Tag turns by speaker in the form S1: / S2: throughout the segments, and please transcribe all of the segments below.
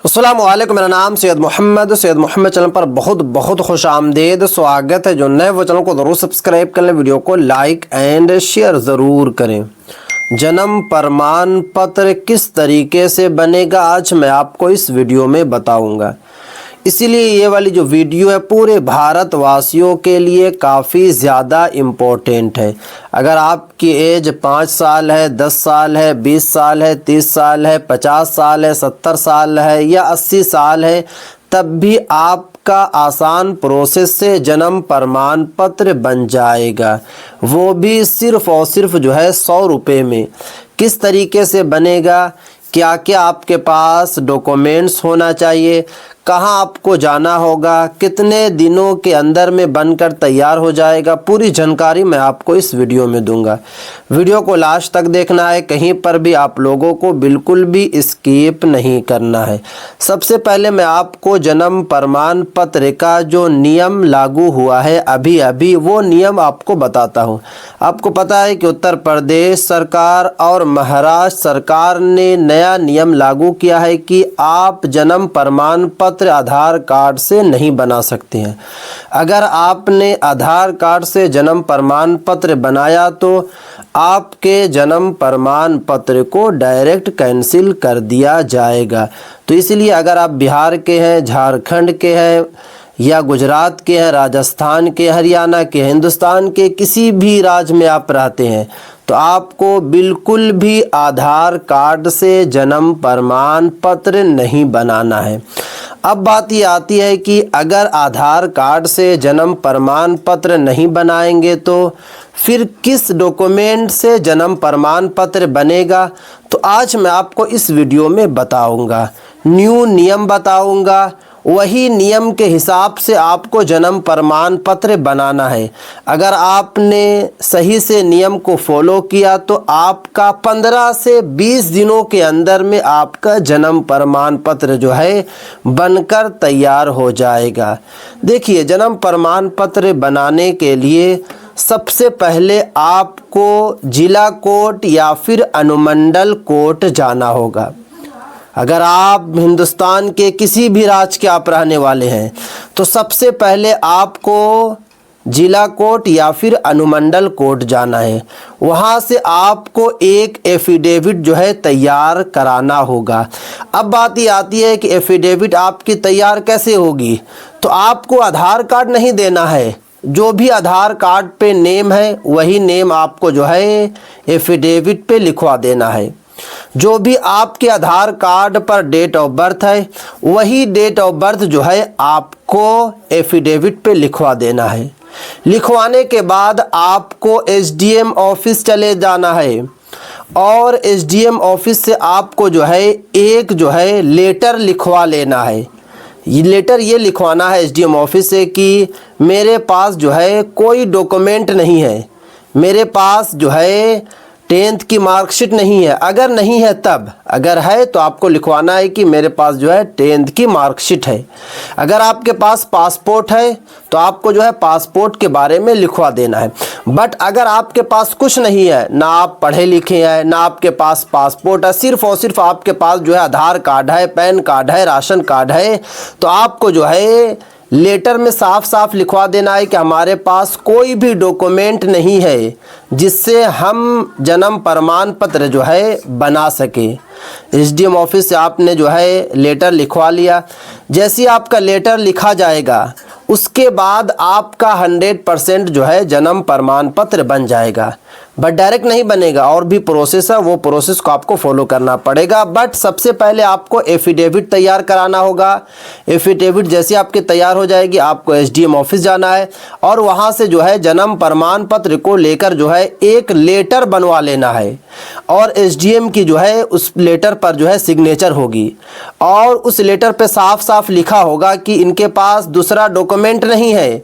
S1: अस्सलामुअलैकुम, मेरा नाम सैयद मोहम्मद चैनल पर बहुत बहुत खुश आमदेद स्वागत है। जो नए वो चैनल को ज़रूर सब्सक्राइब कर लें, वीडियो को लाइक एंड शेयर ज़रूर करें। जन्म प्रमाण पत्र किस तरीके से बनेगा आज मैं आपको इस वीडियो में बताऊंगा। इसीलिए ये वाली जो वीडियो है पूरे भारतवासियों के लिए काफ़ी ज़्यादा इम्पोर्टेंट है। अगर आपकी एज 5 साल है, 10 साल है, 20 साल है, 30 साल है, 50 साल है, 70 साल है या 80 साल है, तब भी आपका आसान प्रोसेस से जन्म प्रमाण पत्र बन जाएगा, वो भी सिर्फ़ और सिर्फ जो है 100 रुपये में। किस तरीके से बनेगा, क्या क्या आपके पास डॉक्यूमेंट्स होना चाहिए, कहाँ आपको जाना होगा, कितने दिनों के अंदर में बनकर तैयार हो जाएगा, पूरी जानकारी मैं आपको इस वीडियो में दूंगा। वीडियो को लास्ट तक देखना है, कहीं पर भी आप लोगों को बिल्कुल भी स्किप नहीं करना है। सबसे पहले मैं आपको जन्म प्रमाण पत्र का जो नियम लागू हुआ है अभी अभी वो नियम आपको बताता हूँ। आपको पता है कि उत्तर प्रदेश सरकार और महाराष्ट्र सरकार ने नया नियम लागू किया है कि आप जन्म प्रमाण पत्र आधार कार्ड से नहीं बना सकते हैं। अगर आपने आधार कार्ड से जन्म प्रमाण पत्र बनाया तो आपके जन्म प्रमाण पत्र को डायरेक्ट कैंसिल कर दिया जाएगा। तो इसलिए अगर आप बिहार के हैं, झारखंड के हैं या गुजरात के हैं, राजस्थान के, हरियाणा के, हिंदुस्तान के किसी भी राज्य में आप रहते हैं तो आपको बिल्कुल भी आधार कार्ड से जन्म प्रमाण पत्र नहीं बनाना है। अब बात ये आती है कि अगर आधार कार्ड से जन्म प्रमाण पत्र नहीं बनाएंगे तो फिर किस डॉक्यूमेंट से जन्म प्रमाण पत्र बनेगा, तो आज मैं आपको इस वीडियो में बताऊंगा। न्यू नियम बताऊंगा, वही नियम के हिसाब से आपको जन्म प्रमाण पत्र बनाना है। अगर आपने सही से नियम को फॉलो किया तो आपका 15 से 20 दिनों के अंदर में आपका जन्म प्रमाण पत्र जो है बनकर तैयार हो जाएगा। देखिए, जन्म प्रमाण पत्र बनाने के लिए सबसे पहले आपको जिला कोर्ट या फिर अनुमंडल कोर्ट जाना होगा। अगर आप हिंदुस्तान के किसी भी राज्य के आप रहने वाले हैं तो सबसे पहले आपको जिला कोर्ट या फिर अनुमंडल कोर्ट जाना है। वहाँ से आपको एक एफिडेविट जो है तैयार कराना होगा। अब बात ये आती है कि एफिडेविट आपकी तैयार कैसे होगी, तो आपको आधार कार्ड नहीं देना है। जो भी आधार कार्ड पे नेम है वही नेम आपको जो है एफिडेविट पे लिखवा देना है। जो भी आपके आधार कार्ड पर डेट ऑफ बर्थ है वही डेट ऑफ बर्थ जो है आपको एफिडेविट पे लिखवा देना है। लिखवाने के बाद आपको एसडीएम ऑफिस चले जाना है और एसडीएम ऑफिस से आपको जो है एक जो है लेटर लिखवा लेना है। ये लेटर ये लिखवाना है एसडीएम ऑफिस से कि मेरे पास जो है कोई डॉक्यूमेंट नहीं है, मेरे पास जो है 10th की मार्कशीट नहीं है। अगर नहीं है तब, अगर है तो आपको लिखवाना है कि मेरे पास जो है 10th की मार्कशीट है। अगर आपके पास पासपोर्ट है तो आपको जो है पासपोर्ट के बारे में लिखवा देना है। बट अगर आपके पास कुछ नहीं है, ना आप पढ़े लिखे हैं, ना आपके पास पासपोर्ट है, सिर्फ और सिर्फ आपके पास जो है आधार कार्ड है, पैन कार्ड है, राशन कार्ड है, तो आपको जो है लेटर में साफ साफ लिखवा देना है कि हमारे पास कोई भी डॉक्यूमेंट नहीं है जिससे हम जन्म प्रमाण पत्र जो है बना सके। एसडीएम ऑफिस से आपने जो है लेटर लिखवा लिया। जैसे ही आपका लेटर लिखा जाएगा उसके बाद आपका 100% जो है जन्म प्रमाण पत्र बन जाएगा। बट डायरेक्ट नहीं बनेगा, और भी प्रोसेस है, वो प्रोसेस को आपको फॉलो करना पड़ेगा। बट सबसे पहले आपको एफिडेविट तैयार कराना होगा। एफिडेविट जैसे आपके तैयार हो जाएगी आपको एसडीएम ऑफिस जाना है और वहाँ से जो है जन्म प्रमाण पत्र को लेकर जो है एक लेटर बनवा लेना है और एसडीएम की जो है उस लेटर पर जो है सिग्नेचर होगी और उस लेटर पे साफ साफ लिखा होगा कि इनके पास दूसरा डॉक्यूमेंट नहीं है,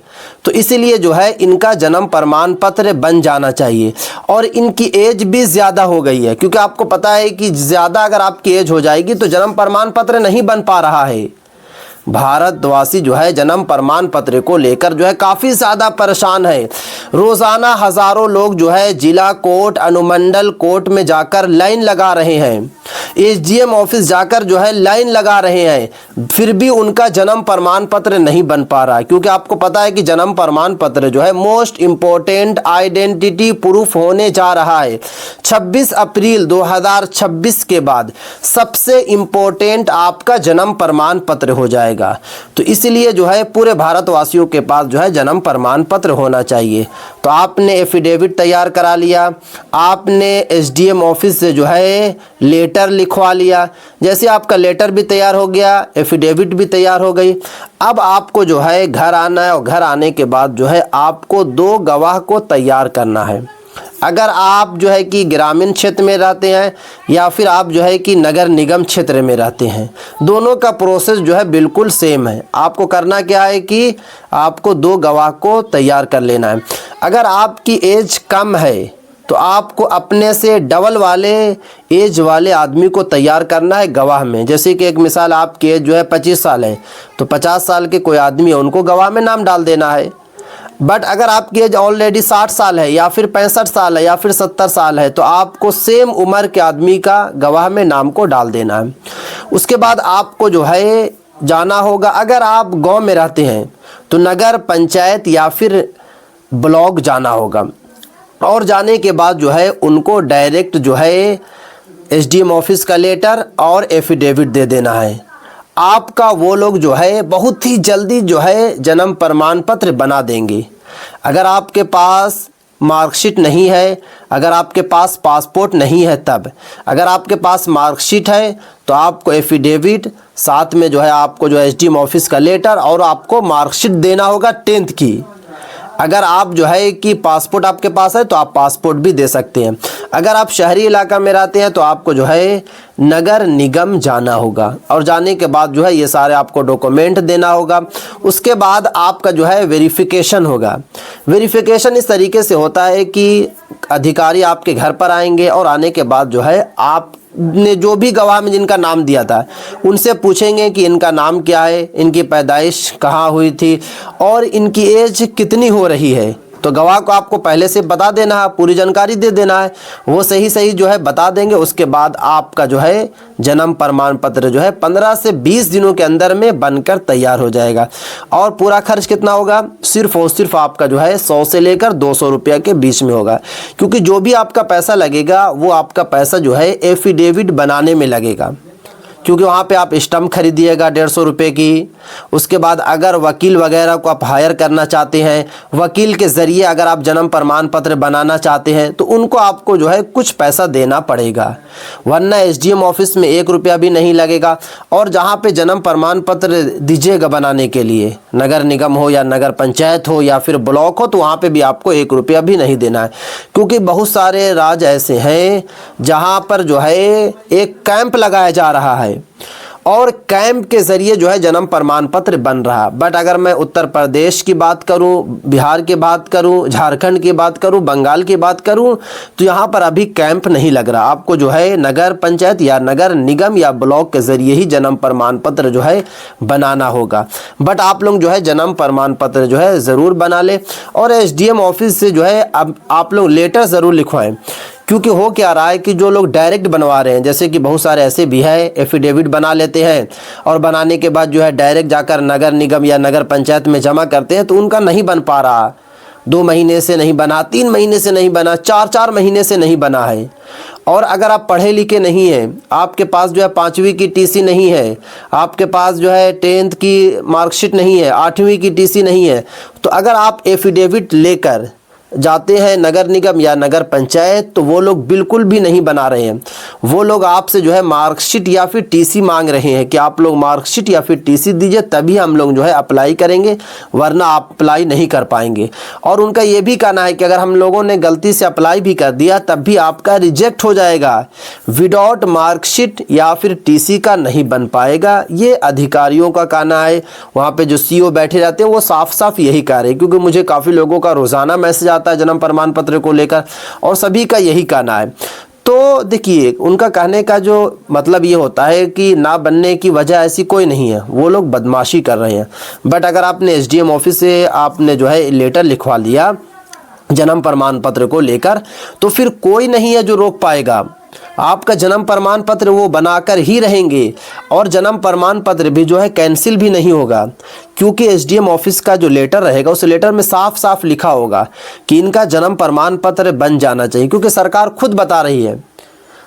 S1: तो इसीलिए जो है इनका जन्म प्रमाण पत्र बन जाना चाहिए। और इनकी एज भी ज़्यादा हो गई है, क्योंकि आपको पता है कि ज़्यादा अगर आपकी एज हो जाएगी तो जन्म प्रमाण पत्र नहीं बन पा रहा है। भारतवासी जो है जन्म प्रमाण पत्र को लेकर जो है काफ़ी ज़्यादा परेशान है। रोज़ाना हज़ारों लोग जो है जिला कोर्ट, अनुमंडल कोर्ट में जाकर लाइन लगा रहे हैं, एसडीएम ऑफिस जाकर जो है लाइन लगा रहे हैं, फिर भी उनका जन्म प्रमाण पत्र नहीं बन पा रहा है। क्योंकि आपको पता है कि जन्म प्रमाण पत्र जो है मोस्ट इम्पोर्टेंट आइडेंटिटी प्रूफ होने जा रहा है। 26 अप्रैल 2026 के बाद सबसे इम्पोर्टेंट आपका जन्म प्रमाण पत्र हो जाएगा। तो इसलिए जो है पूरे भारतवासियों के पास जो है जन्म प्रमाण पत्र होना चाहिए। तो आपने एफिडेविट तैयार करा लिया, आपने एसडीएम ऑफिस से जो है लेटर लिखवा लिया। जैसे आपका लेटर भी तैयार हो गया, एफिडेविट भी तैयार हो गई, अब आपको जो है घर आना है और घर आने के बाद जो है आपको 2 गवाह को तैयार करना है। अगर आप जो है कि ग्रामीण क्षेत्र में रहते हैं या फिर आप जो है कि नगर निगम क्षेत्र में रहते हैं, दोनों का प्रोसेस जो है बिल्कुल सेम है। आपको करना क्या है कि आपको 2 गवाह को तैयार कर लेना है। अगर आपकी एज कम है तो आपको अपने से डबल वाले एज वाले आदमी को तैयार करना है गवाह में। जैसे कि एक मिसाल, आपकी एज जो है 25 साल है तो 50 साल के कोई आदमी है उनको गवाह में नाम डाल देना है। बट अगर आपकी एज ऑलरेडी 60 साल है या फिर 65 साल है या फिर 70 साल है तो आपको सेम उम्र के आदमी का गवाह में नाम को डाल देना है। उसके बाद आपको जो है जाना होगा, अगर आप गांव में रहते हैं तो नगर पंचायत या फिर ब्लॉक जाना होगा, और जाने के बाद जो है उनको डायरेक्ट जो है एसडीएम ऑफिस का लेटर और एफिडेविट दे देना है। आपका वो लोग जो है बहुत ही जल्दी जो है जन्म प्रमाण पत्र बना देंगे। अगर आपके पास मार्कशीट नहीं है, अगर आपके पास पासपोर्ट नहीं है, तब अगर आपके पास मार्कशीट है तो आपको एफिडेविट, साथ में जो है आपको जो एसडीएम ऑफिस का लेटर और आपको मार्कशीट देना होगा 10th की। अगर आप जो है कि पासपोर्ट आपके पास है तो आप पासपोर्ट भी दे सकते हैं। अगर आप शहरी इलाका में रहते हैं तो आपको जो है नगर निगम जाना होगा, और जाने के बाद जो है ये सारे आपको डॉक्यूमेंट देना होगा। उसके बाद आपका जो है वेरिफिकेशन होगा। वेरिफिकेशन इस तरीके से होता है कि अधिकारी आपके घर पर आएंगे और आने के बाद जो है आपने जो भी गवाह में जिनका नाम दिया था उनसे पूछेंगे कि इनका नाम क्या है, इनकी पैदाइश कहाँ हुई थी और इनकी एज कितनी हो रही है। तो गवाह को आपको पहले से बता देना है, पूरी जानकारी दे देना है, वो सही सही जो है बता देंगे। उसके बाद आपका जो है जन्म प्रमाण पत्र जो है 15 से 20 दिनों के अंदर में बनकर तैयार हो जाएगा। और पूरा खर्च कितना होगा, सिर्फ और सिर्फ आपका जो है 100 से लेकर 200 रुपये के बीच में होगा। क्योंकि जो भी आपका पैसा लगेगा वो आपका पैसा जो है एफिडेविट बनाने में लगेगा, क्योंकि वहाँ पे आप स्टम्प खरीदिएगा 150 रुपये की। उसके बाद अगर वकील वगैरह को आप हायर करना चाहते हैं, वकील के ज़रिए अगर आप जन्म प्रमाण पत्र बनाना चाहते हैं तो उनको आपको जो है कुछ पैसा देना पड़ेगा, वरना एसडीएम ऑफिस में 1 रुपया भी नहीं लगेगा। और जहाँ पे जन्म प्रमाण पत्र दीजिएगा बनाने के लिए, नगर निगम हो या नगर पंचायत हो या फिर ब्लॉक हो, तो वहाँ पर भी आपको 1 रुपया भी नहीं देना है। क्योंकि बहुत सारे राज्य ऐसे हैं जहाँ पर जो है एक कैंप लगाया जा रहा है और कैंप के ज़रिए जो है जन्म प्रमाण पत्र बन रहा। बट अगर मैं उत्तर प्रदेश की बात करूं, बिहार की बात करूं, झारखंड की बात करूं, बंगाल की बात करूं, तो यहाँ पर अभी कैंप नहीं लग रहा। आपको जो है नगर पंचायत या नगर निगम या ब्लॉक के ज़रिए ही जन्म प्रमाण पत्र जो है बनाना होगा। बट आप लोग जो है जन्म प्रमाण पत्र जो है ज़रूर बना ले, और एसडीएम ऑफिस से जो है अब आप लोग लेटर ज़रूर लिखवाएं। क्योंकि हो क्या रहा है कि जो लोग डायरेक्ट बनवा रहे हैं, जैसे कि बहुत सारे ऐसे भी है एफिडेविट बना लेते हैं और बनाने के बाद जो है डायरेक्ट जाकर नगर निगम या नगर पंचायत में जमा करते हैं, तो उनका नहीं बन पा रहा। 2 महीने से नहीं बना, 3 महीने से नहीं बना, 4 महीने से नहीं बना है। और अगर आप पढ़े लिखे नहीं हैं, आपके पास जो है 5वीं की टीसी नहीं है, आपके पास जो है 10th की मार्कशीट नहीं है, 8वीं की टीसी नहीं है, तो अगर आप एफिडेविट लेकर जाते हैं नगर निगम या नगर पंचायत तो वो लोग बिल्कुल भी नहीं बना रहे हैं। वो लोग आपसे जो है मार्कशीट या फिर टीसी मांग रहे हैं कि आप लोग मार्कशीट या फिर टीसी दीजिए, तभी हम लोग जो है अप्लाई करेंगे, वरना आप अप्लाई नहीं कर पाएंगे। और उनका ये भी कहना है कि अगर हम लोगों ने गलती से अप्लाई भी कर दिया तब भी आपका रिजेक्ट हो जाएगा, विदाउट मार्कशीट या फिर टीसी का नहीं बन पाएगा। ये अधिकारियों का कहना है। वहाँ पर जो सीओ बैठे रहते हैं वो साफ साफ यही कह रहे हैं, क्योंकि मुझे काफ़ी लोगों का रोज़ाना मैसेज आता है जन्म प्रमाण पत्र को लेकर और सभी का यही कहना है। तो देखिए उनका कहने का जो मतलब ये होता है कि ना बनने की वजह ऐसी कोई नहीं है, वो लोग बदमाशी कर रहे हैं। बट अगर आपने एसडीएम ऑफिस से आपने जो है लेटर लिखवा लिया जन्म प्रमाण पत्र को लेकर, तो फिर कोई नहीं है जो रोक पाएगा। आपका जन्म प्रमाण पत्र वो बनाकर ही रहेंगे और जन्म प्रमाण पत्र भी जो है कैंसिल भी नहीं होगा, क्योंकि एसडीएम ऑफिस का जो लेटर रहेगा उस लेटर में साफ साफ लिखा होगा कि इनका जन्म प्रमाण पत्र बन जाना चाहिए। क्योंकि सरकार खुद बता रही है,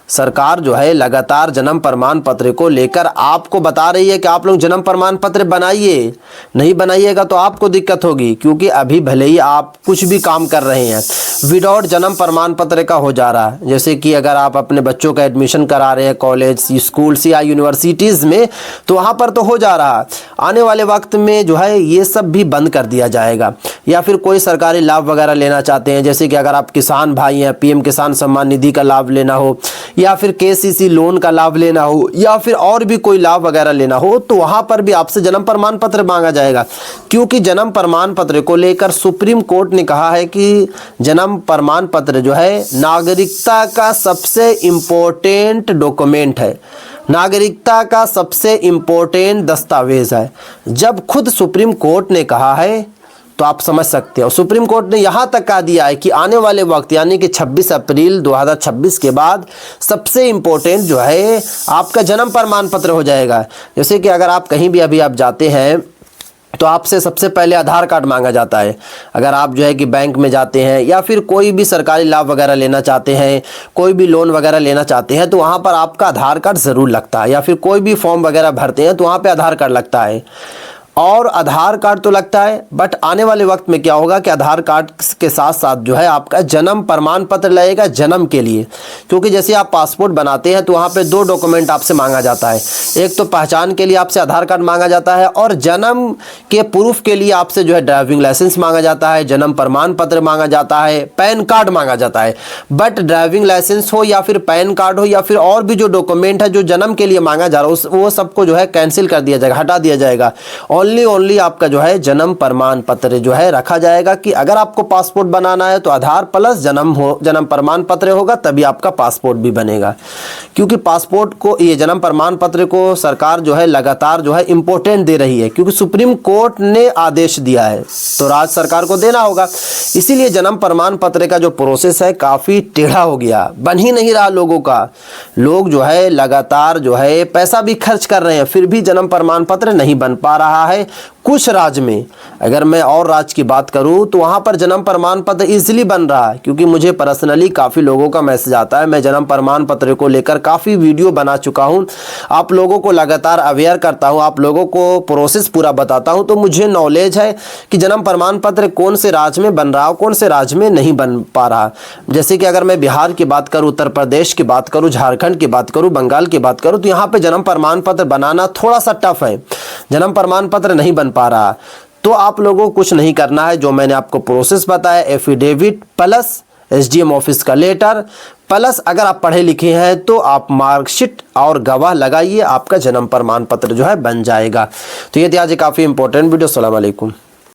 S1: सरकार जो है लगातार जन्म प्रमाण पत्र को लेकर आपको बता रही है कि आप लोग जन्म प्रमाण पत्र बनाइए, नहीं बनाइएगा तो आपको दिक्कत होगी। क्योंकि अभी भले ही आप कुछ भी काम कर रहे हैं विदाउट जन्म प्रमाण पत्र का हो जा रहा है, जैसे कि अगर आप अपने बच्चों का एडमिशन करा रहे हैं कॉलेज स्कूल्स या यूनिवर्सिटीज़ में, तो वहाँ पर तो हो जा रहा है। आने वाले वक्त में जो है ये सब भी बंद कर दिया जाएगा। या फिर कोई सरकारी लाभ वगैरह लेना चाहते हैं, जैसे कि अगर आप किसान भाई हैं, पीएम किसान सम्मान निधि का लाभ लेना हो, या फिर केसीसी लोन का लाभ लेना हो, या फिर और भी कोई लाभ वगैरह लेना हो, तो वहां पर भी आपसे जन्म प्रमाण पत्र मांगा जाएगा। क्योंकि जन्म प्रमाण पत्र को लेकर सुप्रीम कोर्ट ने कहा है कि जन्म प्रमाण पत्र जो है नागरिकता का सबसे इम्पोर्टेंट डॉक्यूमेंट है, नागरिकता का सबसे इम्पोर्टेंट दस्तावेज है। जब खुद सुप्रीम कोर्ट ने कहा है तो आप समझ सकते हो। सुप्रीम कोर्ट ने यहाँ तक कह दिया है कि आने वाले वक्त यानी कि 26 अप्रैल 2026 के बाद सबसे इम्पोर्टेंट जो है आपका जन्म प्रमाण पत्र हो जाएगा। जैसे कि अगर आप कहीं भी अभी आप जाते हैं तो आपसे सबसे पहले आधार कार्ड मांगा जाता है। अगर आप जो है कि बैंक में जाते हैं या फिर कोई भी सरकारी लाभ वगैरह लेना चाहते हैं, कोई भी लोन वगैरह लेना चाहते हैं, तो वहाँ पर आपका आधार कार्ड ज़रूर लगता है। या फिर कोई भी फॉर्म वगैरह भरते हैं तो वहाँ पे आधार कार्ड लगता है। और आधार कार्ड तो लगता है, बट आने वाले वक्त में क्या होगा कि आधार कार्ड के साथ साथ जो है आपका जन्म प्रमाण पत्र लगेगा जन्म के लिए। क्योंकि जैसे आप पासपोर्ट बनाते हैं तो वहाँ पे 2 डॉक्यूमेंट आपसे मांगा जाता है, एक तो पहचान के लिए आपसे आधार कार्ड मांगा जाता है, और जन्म के प्रूफ के लिए आपसे जो है ड्राइविंग लाइसेंस मांगा जाता है, जन्म प्रमाण पत्र मांगा जाता है, पैन कार्ड मांगा जाता है। बट ड्राइविंग लाइसेंस हो या फिर पैन कार्ड हो या फिर और भी जो डॉक्यूमेंट है जो जन्म के लिए मांगा जा रहा है वो सबको जो है कैंसिल कर दिया जाएगा, हटा दिया जाएगा। ओनली आपका जो है जन्म प्रमाण पत्र जो है रखा जाएगा कि अगर आपको पासपोर्ट बनाना है तो आधार प्लस जन्म प्रमाण पत्र होगा, तभी आपका पासपोर्ट भी बनेगा। क्योंकि पासपोर्ट को ये जन्म प्रमाण पत्र को सरकार जो है लगातार जो है इंपॉर्टेंट दे रही है, क्योंकि सुप्रीम कोर्ट ने आदेश दिया है तो राज्य सरकार को देना होगा। इसीलिए जन्म प्रमाण पत्र का जो प्रोसेस है काफ़ी टेढ़ा हो गया, बन ही नहीं रहा लोगों का। लोग जो है लगातार जो है पैसा भी खर्च कर रहे हैं, फिर भी जन्म प्रमाण पत्र नहीं बन पा रहा है। कुछ राज्य में, अगर मैं और राज्य की बात करूं तो वहां पर जन्म प्रमाण पत्र इजीली बन रहा है। क्योंकि मुझे पर्सनली काफ़ी लोगों का मैसेज आता है, मैं जन्म प्रमाण पत्र को लेकर काफ़ी वीडियो बना चुका हूं, आप लोगों को लगातार अवेयर करता हूं, आप लोगों को प्रोसेस पूरा बताता हूं, तो मुझे नॉलेज है कि जन्म प्रमाण पत्र कौन से राज्य में बन रहा है, कौन से राज्य में नहीं बन पा रहा। जैसे कि अगर मैं बिहार की बात करूँ, उत्तर प्रदेश की बात करूँ, झारखंड की बात करूँ, बंगाल की बात करूँ, तो यहाँ पर जन्म प्रमाण पत्र बनाना थोड़ा सा टफ है, जन्म प्रमाण पत्र नहीं बन पा रहा। तो आप लोगों को कुछ नहीं करना है, जो मैंने आपको प्रोसेस बताया, एफिडेविट प्लस एसडीएम ऑफिस का लेटर प्लस अगर आप पढ़े लिखे हैं तो आप मार्कशीट और गवाह लगाइए, आपका जन्म प्रमाण पत्र जो है बन जाएगा। तो ये थी आज काफ़ी इंपॉर्टेंट वीडियो। अस्सलाम वालेकुम।